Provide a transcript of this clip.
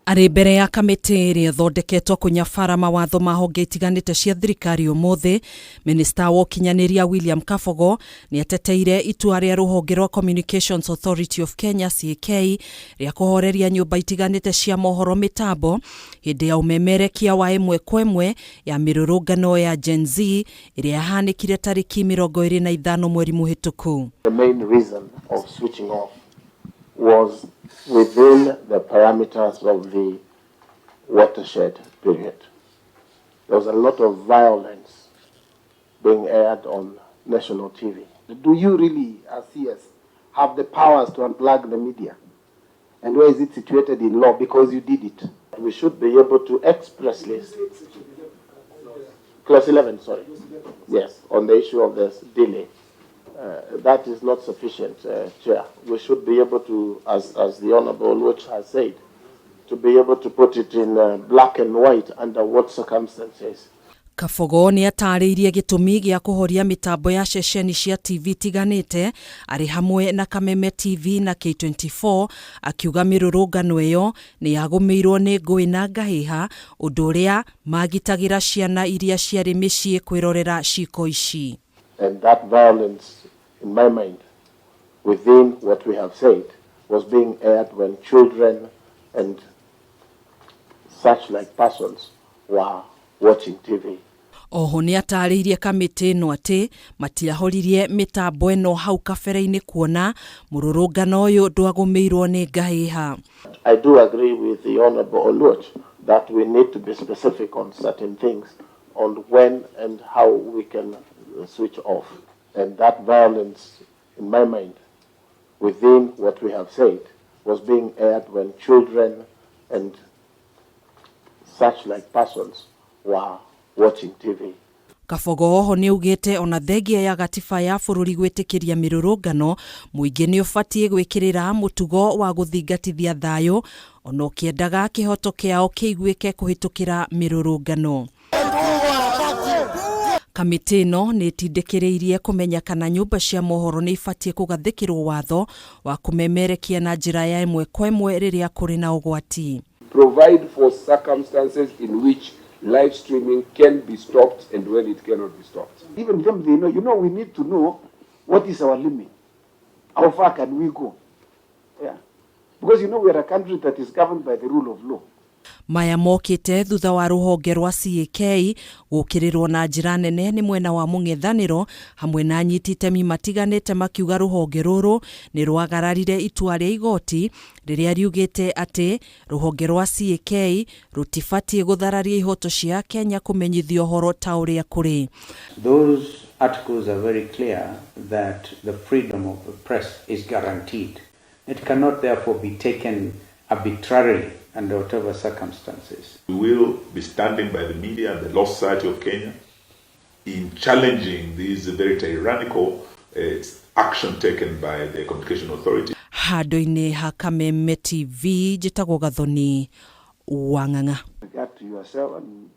Arĩ mbere ya kamĩtĩ ĩrĩa ĩthondeketwo kũnyabara mawatho ma honge itiganĩte cia thirikari ũmũthĩ, Minista wa ũkinyanĩria William Kabogo nĩateteire itua rĩa rũhonge rwa Communications Authority of Kenya CAK rĩa kũhoreria nyũmba itiganĩte cia mohoro MITAMBO hĩndĩ ya umemerekia wa ĩmwe kwa ĩmwe ya mĩrũrũngano ya Gen Z ĩrĩa yahanĩkire tariki 25 mweri mũhĩtũku. The main reason of switching off was within the parameters of the watershed period. There was a lot of violence being aired on national TV. Do you really, as CS, have the powers to unplug the media? And where is it situated in law? Because you did it. We should be able to expressly... Clause 11, sorry. Yes, on the issue of this delay. That is not sufficient, Chair. We should be able to, as the Honourable Lodge has said, to be able to put it in black and white under what circumstances. Kabogo nĩatarĩirie gĩtũmi gĩa kũhoria mĩtambo ya ceceni cia TV tiganĩte arĩ hamwe na Kameme TV na K24, akiuga mĩrũrũngano ĩyo nĩ yagũmĩirwo nĩ ngũĩ na ngahĩha, ũndũ ũrĩa magitagĩra ciana iria ciarĩ mĩciĩ kwĩrorera ciiko ici. And that violence, in my mind, within what we have said, was being aired when children and such like persons were watching TV. Oho nĩatarĩirie kamĩtĩ ĩno atĩ matiahoririe mĩtambo ĩno hau kabere-inĩ kuona mũrũrũngano ũyũ ndwagũmĩirwo nĩ ngahĩha. I do agree with the Honourable Oluoch that we need to be specific on certain things, on when and how we can switch off. And that violence, in my mind, within what we have said, was being aired when children and such like persons were watching TV. Kabogo oho nĩaugĩte ona thengia ya gatiba ya bũrũri gwĩtĩkĩria mĩrũrũngano, mũingĩ nĩũbatiĩ gwĩkĩrĩra mũtugo wa gũthingatithia thayũ ona ũkĩendaga kĩhoto kĩao kĩiguĩke kũhĩtũkĩra mĩrũrũngano. Kamĩtĩ ĩno nĩĩtindĩkĩrĩirie kũmenya kana nyũmba cia mohoro nĩibatiĩ kũgathĩkĩrwo watho wa kũmemerekia na njĩra ya ĩmwe kwa ĩmwe rĩrĩa kũrĩ na ũgwati. Provide for circumstances in which live streaming can be stopped and when it cannot be stopped. Even them, they know, we need to know what is our limit. How far can we go? Yeah. Because we are a country that is governed by the rule of law. Maya mokĩte thutha wa rũhonge rwa CAK gũkĩrĩrwo na njĩra nene nĩ mwena wa mũng'ethanĩro hamwe na anyiti itemi matiganĩte makiuga rũhonge rũrũ nĩ rwagararire itua rĩa igoti rĩrĩa riugĩte atĩ rũhonge rwa CAK rũtibatiĩ gũthararia ihoto cia Kenya kũmenyithio ũhoro ta ũrĩa kũrĩ. Those articles are very clear that the freedom of the press is guaranteed. It cannot therefore be taken arbitrarily under whatever circumstances. We will be standing by the media and the Law Society of Kenya in challenging these very tyrannical action taken by the Communication Authority. Handũ-inĩ ha Kameme TV njĩtagwo Gathoni Wang'ang'a. Regard to yourself and